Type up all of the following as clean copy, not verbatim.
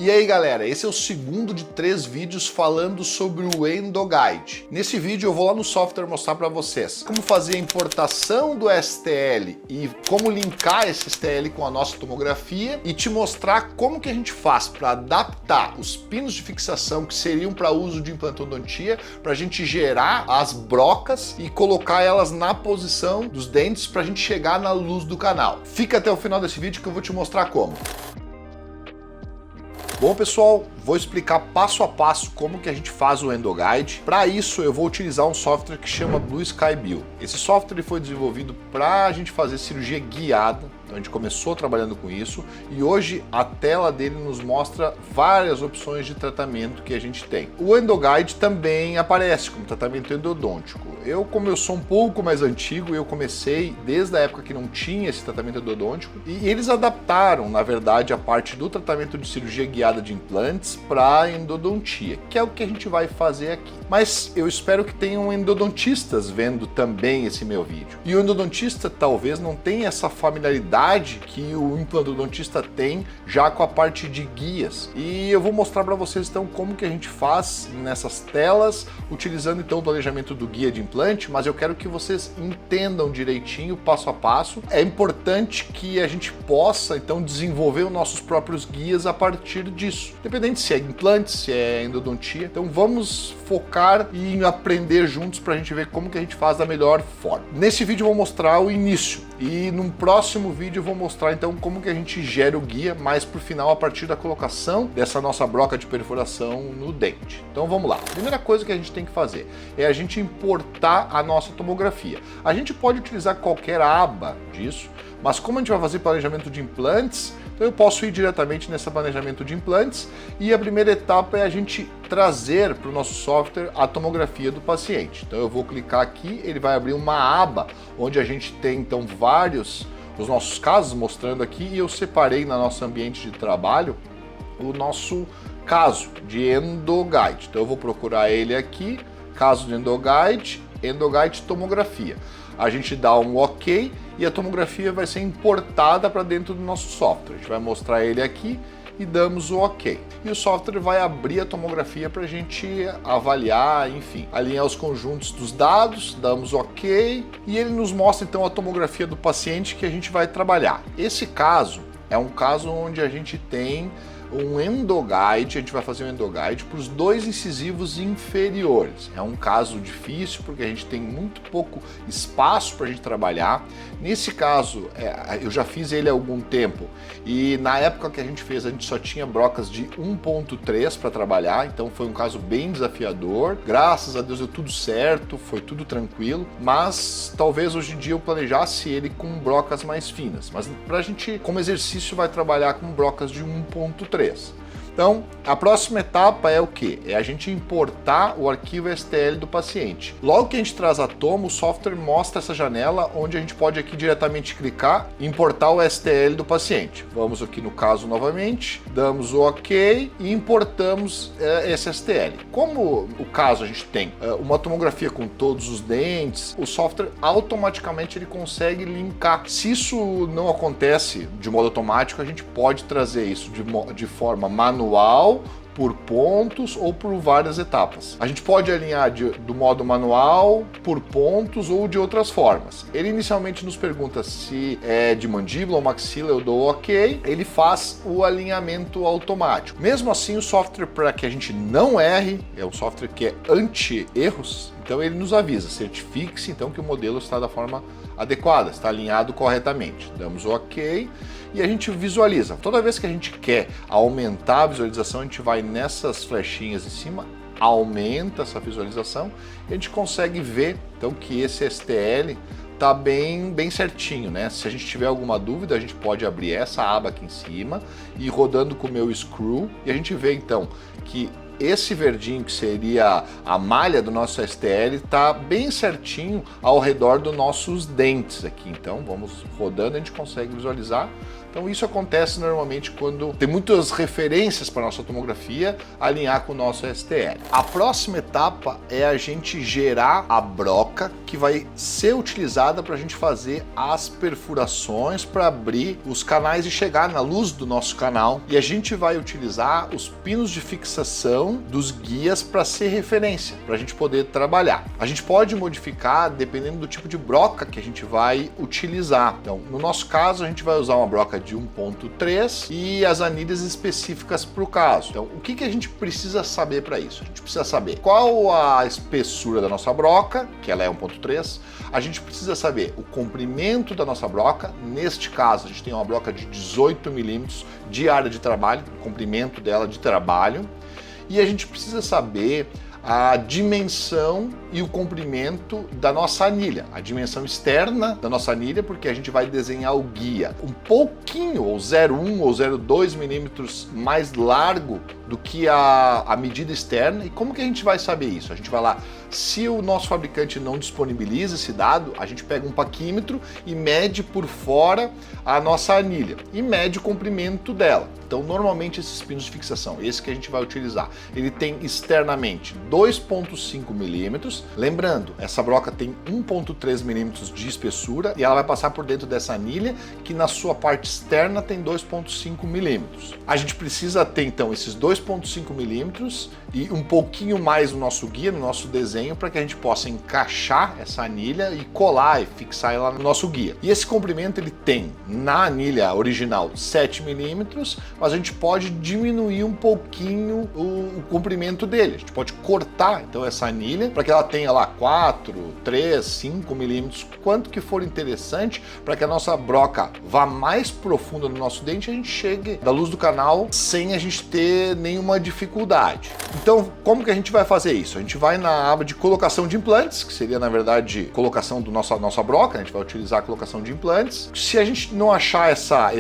E aí galera, esse é o segundo de 3 vídeos falando sobre o EndoGuide. Nesse vídeo eu vou lá no software mostrar para vocês como fazer a importação do STL e como linkar esse STL com a nossa tomografia e te mostrar como que a gente faz para adaptar os pinos de fixação que seriam para uso de implantodontia para a gente gerar as brocas e colocar elas na posição dos dentes para a gente chegar na luz do canal. Fica até o final desse vídeo que eu vou te mostrar como. Bom pessoal, vou explicar passo a passo como que a gente faz o EndoGuide. Para isso eu vou utilizar um software que chama Blue Sky Bill. Esse software ele foi desenvolvido para a gente fazer cirurgia guiada. Então a gente começou trabalhando com isso e hoje a tela dele nos mostra várias opções de tratamento que a gente tem. O EndoGuide também aparece como tratamento endodôntico. Como eu sou um pouco mais antigo, eu comecei desde a época que não tinha esse tratamento endodôntico e eles adaptaram, na verdade, a parte do tratamento de cirurgia guiada de implantes para endodontia, que é o que a gente vai fazer aqui. Mas eu espero que tenham endodontistas vendo também esse meu vídeo. E o endodontista talvez não tenha essa familiaridade que o implantodontista tem já com a parte de guias. E eu vou mostrar para vocês então como que a gente faz nessas telas, utilizando então o planejamento do guia de implante, mas eu quero que vocês entendam direitinho, passo a passo. É importante que a gente possa então desenvolver os nossos próprios guias a partir disso, independente se é implante, se é endodontia. Então vamos focar em aprender juntos para a gente ver como que a gente faz da melhor forma. Nesse vídeo eu vou mostrar o início e num próximo vídeo eu vou mostrar então como que a gente gera o guia, mais por final a partir da colocação dessa nossa broca de perfuração no dente. Então vamos lá. A primeira coisa que a gente tem que fazer é a gente importar a nossa tomografia. A gente pode utilizar qualquer aba disso, mas como a gente vai fazer planejamento de implantes, então eu posso ir diretamente nesse planejamento de implantes e a primeira etapa é a gente trazer para o nosso software a tomografia do paciente. Então eu vou clicar aqui, ele vai abrir uma aba onde a gente tem então vários dos nossos casos mostrando aqui e eu separei no nosso ambiente de trabalho o nosso caso de EndoGuide. Então eu vou procurar ele aqui, caso de EndoGuide, EndoGuide tomografia. A gente dá um OK e a tomografia vai ser importada para dentro do nosso software. A gente vai mostrar ele aqui e damos o OK. E o software vai abrir a tomografia para a gente avaliar, enfim, alinhar os conjuntos dos dados, damos OK e ele nos mostra então a tomografia do paciente que a gente vai trabalhar. Esse caso é um caso onde a gente tem um EndoGuide, a gente vai fazer um EndoGuide para os 2 incisivos inferiores. É um caso difícil porque a gente tem muito pouco espaço para a gente trabalhar. Nesse caso, eu já fiz ele há algum tempo e na época que a gente fez, a gente só tinha brocas de 1.3 para trabalhar, então foi um caso bem desafiador. Graças a Deus deu tudo certo, foi tudo tranquilo, mas talvez hoje em dia eu planejasse ele com brocas mais finas. Mas para a gente, como exercício, vai trabalhar com brocas de 1.3. Então, a próxima etapa é o que? É a gente importar o arquivo STL do paciente. Logo que a gente traz a tomo, o software mostra essa janela onde a gente pode aqui diretamente clicar e importar o STL do paciente. Vamos aqui no caso novamente, damos o OK e importamos esse STL. Como o caso a gente tem uma tomografia com todos os dentes, o software automaticamente ele consegue linkar. Se isso não acontece de modo automático, a gente pode trazer isso de forma manual, por pontos ou por várias etapas. A gente pode alinhar do modo manual, por pontos ou de outras formas. Ele inicialmente nos pergunta se é de mandíbula ou maxila, eu dou OK, ele faz o alinhamento automático. Mesmo assim, o software, para que a gente não erre, é um software que é anti-erros, então ele nos avisa, certifique-se então que o modelo está da forma adequada, está alinhado corretamente. Damos o OK e a gente visualiza. Toda vez que a gente quer aumentar a visualização, a gente vai nessas flechinhas em cima, aumenta essa visualização e a gente consegue ver então que esse STL está bem certinho, né? Se a gente tiver alguma dúvida, a gente pode abrir essa aba aqui em cima e ir rodando com o meu screw e a gente vê então que esse verdinho, que seria a malha do nosso STL, está bem certinho ao redor dos nossos dentes aqui. Então vamos rodando, a gente consegue visualizar. Então isso acontece normalmente quando tem muitas referências para a nossa tomografia alinhar com o nosso STL. A próxima etapa é a gente gerar a broca que vai ser utilizada para a gente fazer as perfurações para abrir os canais e chegar na luz do nosso canal. E a gente vai utilizar os pinos de fixação dos guias para ser referência, para a gente poder trabalhar. A gente pode modificar dependendo do tipo de broca que a gente vai utilizar. Então, no nosso caso, a gente vai usar uma broca de 1.3 e as anilhas específicas para o caso. Então, o que a gente precisa saber para isso? A gente precisa saber qual a espessura da nossa broca, que ela é 1.3. A gente precisa saber o comprimento da nossa broca. Neste caso, a gente tem uma broca de 18 milímetros de área de trabalho, o comprimento dela de trabalho. E a gente precisa saber a dimensão e o comprimento da nossa anilha, a dimensão externa da nossa anilha, porque a gente vai desenhar o guia um pouquinho, ou 0,1 ou 0,2 milímetros mais largo do que a medida externa. E como que a gente vai saber isso? A gente vai lá, se o nosso fabricante não disponibiliza esse dado, a gente pega um paquímetro e mede por fora a nossa anilha e mede o comprimento dela. Então, normalmente esses pinos de fixação, esse que a gente vai utilizar, ele tem externamente 2,5 milímetros. Lembrando, essa broca tem 1,3 milímetros de espessura e ela vai passar por dentro dessa anilha, que na sua parte externa tem 2,5 milímetros. A gente precisa ter então esses 2,5 milímetros e um pouquinho mais no nosso guia, no nosso desenho, para que a gente possa encaixar essa anilha e colar e fixar ela no nosso guia. E esse comprimento ele tem na anilha original 7 milímetros, mas a gente pode diminuir um pouquinho o comprimento dele. A gente pode cortar então essa anilha para que ela tenha lá 4, 3, 5 milímetros, quanto que for interessante, para que a nossa broca vá mais profunda no nosso dente e a gente chegue da luz do canal sem a gente ter nenhuma dificuldade. Então, como que a gente vai fazer isso? A gente vai na aba de colocação de implantes, que seria, na verdade, colocação do nossa broca. A gente vai utilizar a colocação de implantes. Se a gente não achar essa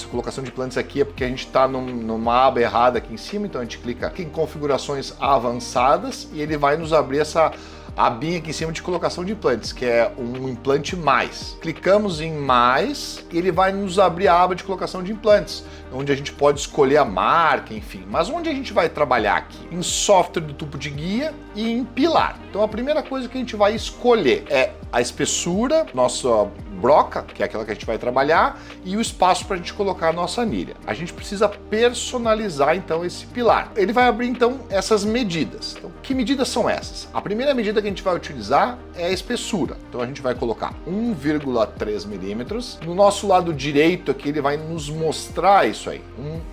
colocação de implantes aqui, é porque a gente está numa aba errada aqui em cima. Então, a gente clica em configurações avançadas e ele vai nos abrir essa abinha aqui em cima de colocação de implantes, que é um implante mais. Clicamos em mais e ele vai nos abrir a aba de colocação de implantes, onde a gente pode escolher a marca, enfim. Mas onde a gente vai trabalhar aqui? Em software do tubo de guia e em pilar. Então a primeira coisa que a gente vai escolher é a espessura, nossa broca, que é aquela que a gente vai trabalhar, e o espaço para a gente colocar a nossa anilha. A gente precisa personalizar então esse pilar. Ele vai abrir então essas medidas. Então, que medidas são essas? A primeira medida que a gente vai utilizar é a espessura. Então a gente vai colocar 1,3 milímetros. No nosso lado direito aqui ele vai nos mostrar isso aí,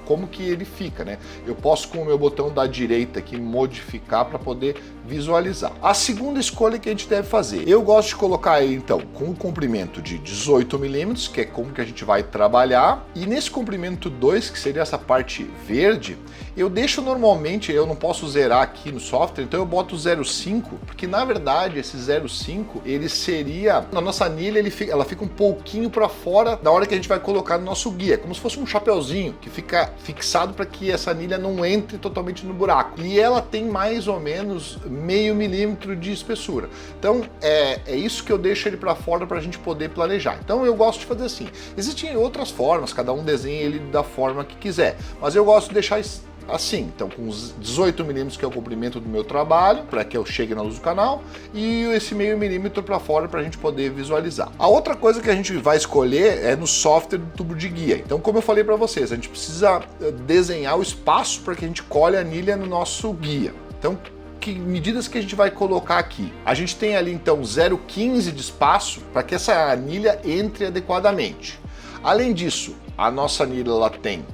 como que ele fica, né? Eu posso com o meu botão da direita aqui modificar para poder visualizar. A segunda escolha que a gente deve fazer, eu gosto de colocar aí então com o comprimento de 18 milímetros, que é como que a gente vai trabalhar, e nesse comprimento 2, que seria essa parte verde, eu deixo normalmente, eu não posso zerar aqui no software, então eu boto 0,5, porque na verdade esse 0,5 ele seria, na nossa anilha ela fica um pouquinho para fora da hora que a gente vai colocar no nosso guia, como se fosse um chapeuzinho que fica fixado para que essa anilha não entre totalmente no buraco. E ela tem mais ou menos meio milímetro de espessura. Então é isso que eu deixo ele para fora para a gente poder planejar. Então eu gosto de fazer assim. Existem outras formas, cada um desenha ele da forma que quiser, mas eu gosto de deixar assim, então com os 18 milímetros, que é o comprimento do meu trabalho, para que eu chegue na luz do canal, e esse meio milímetro para fora para a gente poder visualizar. A outra coisa que a gente vai escolher é no software do tubo de guia. Então, como eu falei para vocês, a gente precisa desenhar o espaço para que a gente colhe a anilha no nosso guia. Então, que medidas que a gente vai colocar aqui? A gente tem ali então 0,15 de espaço para que essa anilha entre adequadamente. Além disso, a nossa anilha ela tem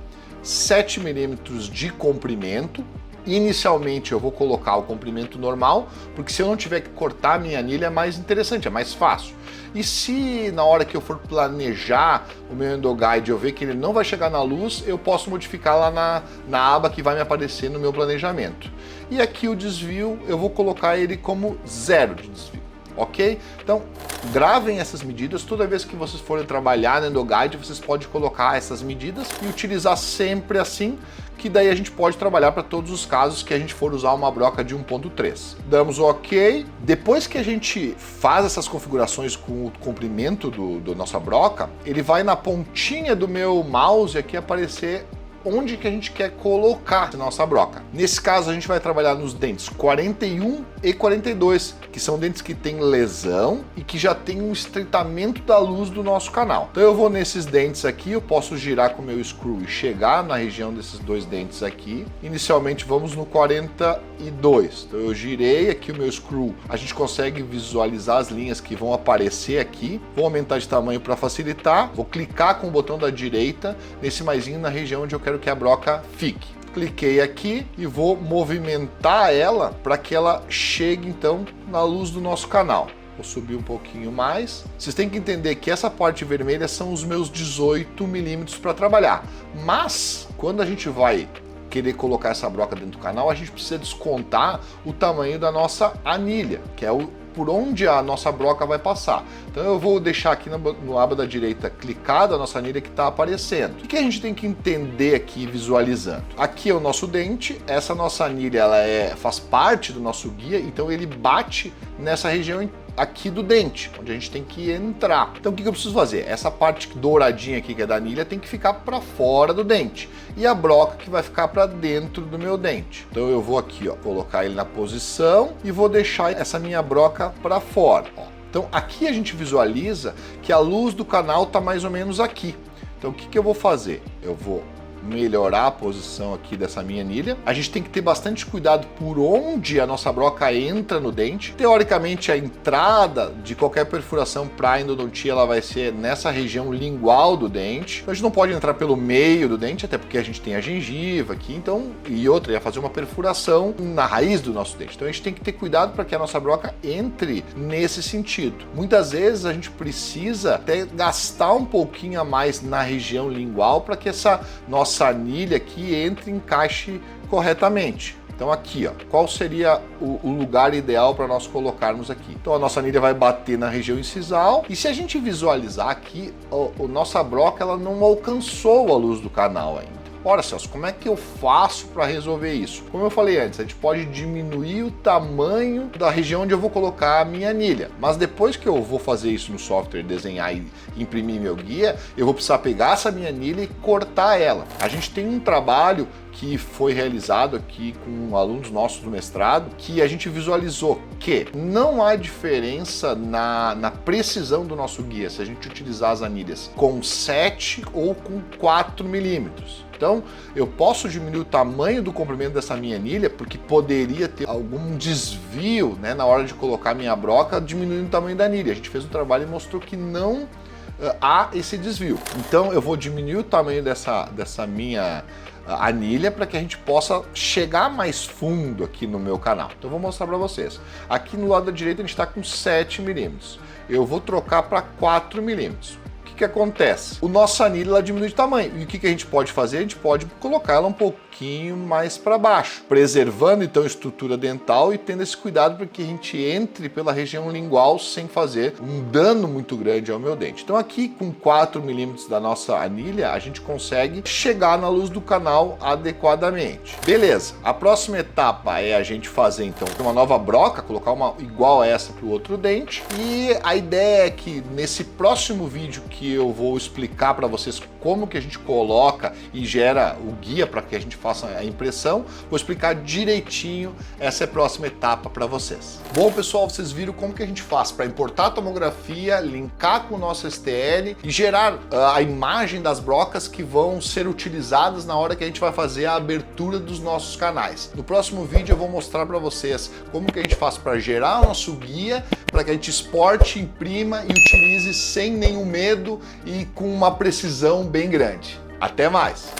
7 milímetros de comprimento. Inicialmente eu vou colocar o comprimento normal, porque se eu não tiver que cortar a minha anilha é mais interessante, é mais fácil. E se na hora que eu for planejar o meu EndoGuide eu ver que ele não vai chegar na luz, eu posso modificar lá na aba que vai me aparecer no meu planejamento. E aqui o desvio eu vou colocar ele como 0 de desvio. Ok? Então, gravem essas medidas. Toda vez que vocês forem trabalhar no EndoGuide, vocês podem colocar essas medidas e utilizar sempre assim, que daí a gente pode trabalhar para todos os casos que a gente for usar uma broca de 1.3. Damos o ok. Depois que a gente faz essas configurações com o comprimento do nossa broca, ele vai na pontinha do meu mouse aqui aparecer onde que a gente quer colocar a nossa broca. Nesse caso, a gente vai trabalhar nos dentes 41 e 42, que são dentes que têm lesão e que já tem um estreitamento da luz do nosso canal. Então eu vou nesses dentes aqui, eu posso girar com o meu screw e chegar na região desses dois dentes aqui. Inicialmente vamos no 42. Então eu girei aqui o meu screw, a gente consegue visualizar as linhas que vão aparecer aqui. Vou aumentar de tamanho para facilitar, vou clicar com o botão da direita nesse maisinho na região onde eu quero que a broca fique. Cliquei aqui e vou movimentar ela para que ela chegue então na luz do nosso canal. Vou subir um pouquinho mais. Vocês têm que entender que essa parte vermelha são os meus 18 milímetros para trabalhar. Mas quando a gente vai querer colocar essa broca dentro do canal, a gente precisa descontar o tamanho da nossa anilha, que é por onde a nossa broca vai passar. Então eu vou deixar aqui no aba da direita clicado a nossa anilha que está aparecendo. O que a gente tem que entender aqui visualizando? Aqui é o nosso dente, essa nossa anilha ela faz parte do nosso guia, então ele bate nessa região aqui do dente, onde a gente tem que entrar. Então o que eu preciso fazer? Essa parte douradinha aqui que é da anilha tem que ficar para fora do dente e a broca que vai ficar para dentro do meu dente. Então eu vou aqui, ó, colocar ele na posição e vou deixar essa minha broca para fora. Ó. Então aqui a gente visualiza que a luz do canal está mais ou menos aqui. Então o que eu vou fazer? Eu vou melhorar a posição aqui dessa minha anilha. A gente tem que ter bastante cuidado por onde a nossa broca entra no dente. Teoricamente, a entrada de qualquer perfuração para endodontia ela vai ser nessa região lingual do dente. Então, a gente não pode entrar pelo meio do dente, até porque a gente tem a gengiva aqui, então, e outra, ia fazer uma perfuração na raiz do nosso dente. Então a gente tem que ter cuidado para que a nossa broca entre nesse sentido. Muitas vezes a gente precisa até gastar um pouquinho a mais na região lingual para que essa nossa anilha aqui entre e encaixe corretamente. Então aqui, ó, qual seria o lugar ideal para nós colocarmos aqui? Então a nossa anilha vai bater na região incisal e se a gente visualizar aqui, a nossa broca ela não alcançou a luz do canal ainda. Ora, Celso, como é que eu faço para resolver isso? Como eu falei antes, a gente pode diminuir o tamanho da região onde eu vou colocar a minha anilha. Mas depois que eu vou fazer isso no software, desenhar e imprimir meu guia, eu vou precisar pegar essa minha anilha e cortar ela. A gente tem um trabalho que foi realizado aqui com alunos nossos do mestrado, que a gente visualizou que não há diferença na precisão do nosso guia se a gente utilizar as anilhas com 7 ou com 4 milímetros. Então, eu posso diminuir o tamanho do comprimento dessa minha anilha, porque poderia ter algum desvio, né, na hora de colocar a minha broca, diminuindo o tamanho da anilha. A gente fez um trabalho e mostrou que não há esse desvio. Então, eu vou diminuir o tamanho dessa minha anilha para que a gente possa chegar mais fundo aqui no meu canal. Então, eu vou mostrar para vocês. Aqui no lado da direita, a gente está com 7 milímetros. Eu vou trocar para 4 milímetros. O que acontece? O nossa anilha ela diminui de tamanho. E o que a gente pode fazer? A gente pode colocar ela um pouquinho mais para baixo, preservando então a estrutura dental e tendo esse cuidado para que a gente entre pela região lingual sem fazer um dano muito grande ao meu dente. Então aqui com 4 milímetros da nossa anilha a gente consegue chegar na luz do canal adequadamente. Beleza, a próxima etapa é a gente fazer então uma nova broca, colocar uma igual a essa para o outro dente, e a ideia é que nesse próximo vídeo que eu vou explicar para vocês como que a gente coloca e gera o guia para que a gente faça a impressão, vou explicar direitinho essa próxima etapa para vocês. Bom, pessoal, vocês viram como que a gente faz para importar a tomografia, linkar com o nosso STL e gerar a imagem das brocas que vão ser utilizadas na hora que a gente vai fazer a abertura dos nossos canais. No próximo vídeo eu vou mostrar para vocês como que a gente faz para gerar o nosso guia, para que a gente exporte, imprima e utilize sem nenhum medo e com uma precisão bem grande. Até mais!